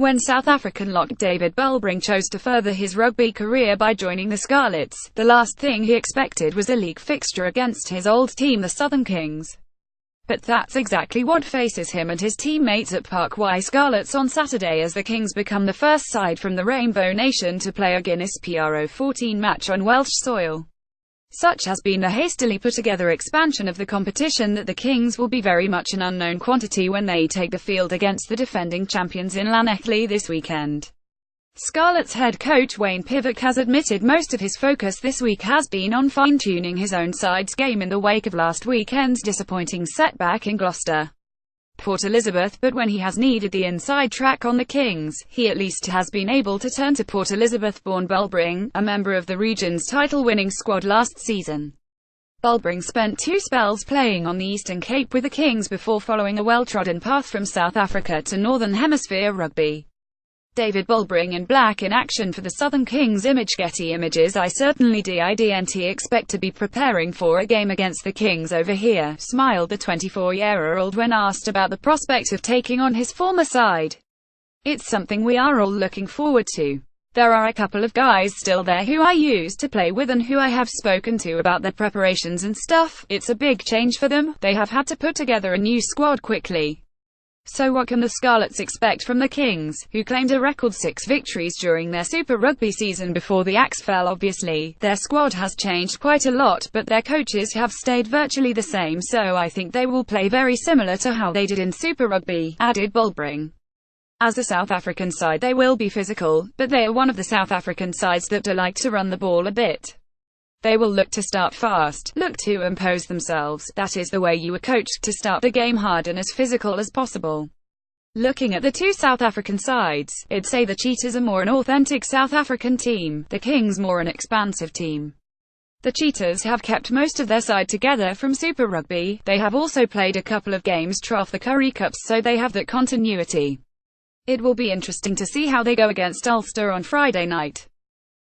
When South African lock David Bulbring chose to further his rugby career by joining the Scarlets, the last thing he expected was a league fixture against his old team the Southern Kings. But that's exactly what faces him and his teammates at Park Y Scarlets on Saturday as the Kings become the first side from the Rainbow Nation to play a Guinness Pro 14 match on Welsh soil. Such has been the hastily put-together expansion of the competition that the Kings will be very much an unknown quantity when they take the field against the defending champions in Llanelli this weekend. Scarlets head coach Wayne Pivac has admitted most of his focus this week has been on fine-tuning his own side's game in the wake of last weekend's disappointing setback in Gloucester, Port Elizabeth, but when he has needed the inside track on the Kings, he at least has been able to turn to Port Elizabeth-born Bulbring, a member of the region's title-winning squad last season. Bulbring spent 2 spells playing on the Eastern Cape with the Kings before following a well-trodden path from South Africa to Northern Hemisphere rugby. David Bulbring in black in action for the Southern Kings. Getty Images. I certainly didn't expect to be preparing for a game against the Kings over here, smiled the 24-year-old when asked about the prospect of taking on his former side. It's something we are all looking forward to. There are a couple of guys still there who I used to play with and who I have spoken to about their preparations and stuff. It's a big change for them. They have had to put together a new squad quickly. So what can the Scarlets expect from the Kings, who claimed a record 6 victories during their Super Rugby season before the axe fell? Obviously, their squad has changed quite a lot, but their coaches have stayed virtually the same, so I think they will play very similar to how they did in Super Rugby, added Bulbring. As a South African side they will be physical, but they are one of the South African sides that do like to run the ball a bit. They will look to start fast, look to impose themselves. That is the way you were coached, to start the game hard and as physical as possible. Looking at the two South African sides, I'd say the Cheetahs are more an authentic South African team, the Kings more an expansive team. The Cheetahs have kept most of their side together from Super Rugby. They have also played a couple of games trough the Currie Cups, so they have that continuity. It will be interesting to see how they go against Ulster on Friday night.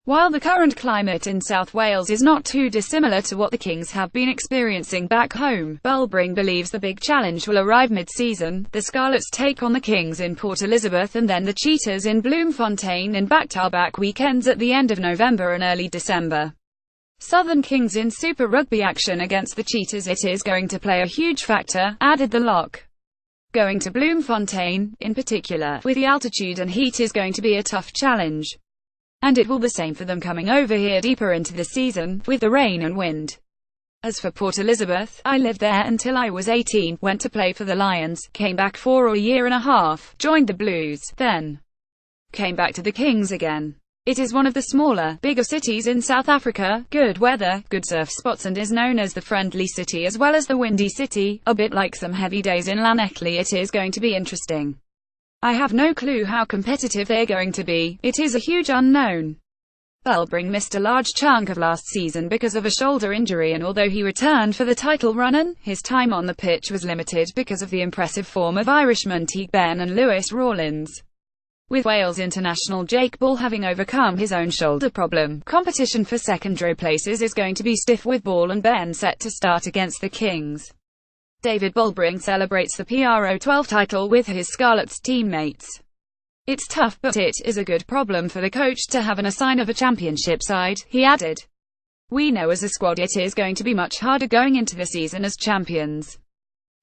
While the current climate in South Wales is not too dissimilar to what the Kings have been experiencing back home, Bulbring believes the big challenge will arrive mid-season. The Scarlets take on the Kings in Port Elizabeth and then the Cheetahs in Bloemfontein in back-to-back weekends at the end of November and early December. Southern Kings in Super Rugby action against the Cheetahs. It is going to play a huge factor, added the lock. Going to Bloemfontein, in particular, with the altitude and heat is going to be a tough challenge. And it will be the same for them coming over here deeper into the season, with the rain and wind. As for Port Elizabeth, I lived there until I was 18, went to play for the Lions, came back for a year and a half, joined the Blues, then came back to the Kings again. It is one of the smaller, bigger cities in South Africa, good weather, good surf spots, and is known as the friendly city as well as the windy city, a bit like some heavy days in Llanelli. It is going to be interesting. I have no clue how competitive they're going to be. It is a huge unknown. Bulbring missed a large chunk of last season because of a shoulder injury, and although he returned for the title run-in, his time on the pitch was limited because of the impressive form of Irishmen Teague Ben and Lewis Rawlins. With Wales international Jake Ball having overcome his own shoulder problem, competition for second-row places is going to be stiff, with Ball and Ben set to start against the Kings. David Bulbring celebrates the Pro 12 title with his Scarlets teammates. It's tough, but it is a good problem for the coach to have an assign of a championship side, he added. We know as a squad it is going to be much harder going into the season as champions.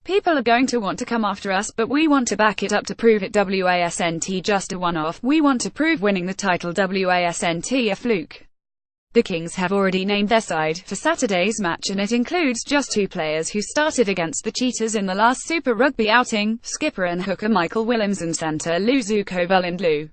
People are going to want to come after us, but we want to back it up to prove it wasn't just a one-off. We want to prove winning the title wasn't a fluke. The Kings have already named their side for Saturday's match, and it includes just 2 players who started against the Cheetahs in the last Super Rugby outing, skipper and hooker Michael Williams and centre Luzuko Velindlu.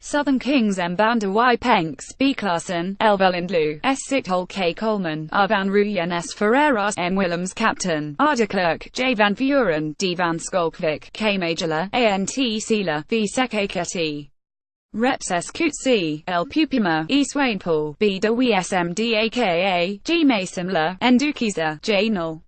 Southern Kings Mbanda Y Penks, B Clarkson, L Velindlu, S Sikhol K Coleman, R Van Rooyen S Ferreras, M Willems captain, R de Klerk, J Van Vuren, D Van Skolkvik, K Majula, A N T Seeler, V Sekaketi. Reps S Coetzee, L Pupima, E Swainpool, B de Wismdaka, G Masimla, N Dukiza, J Null.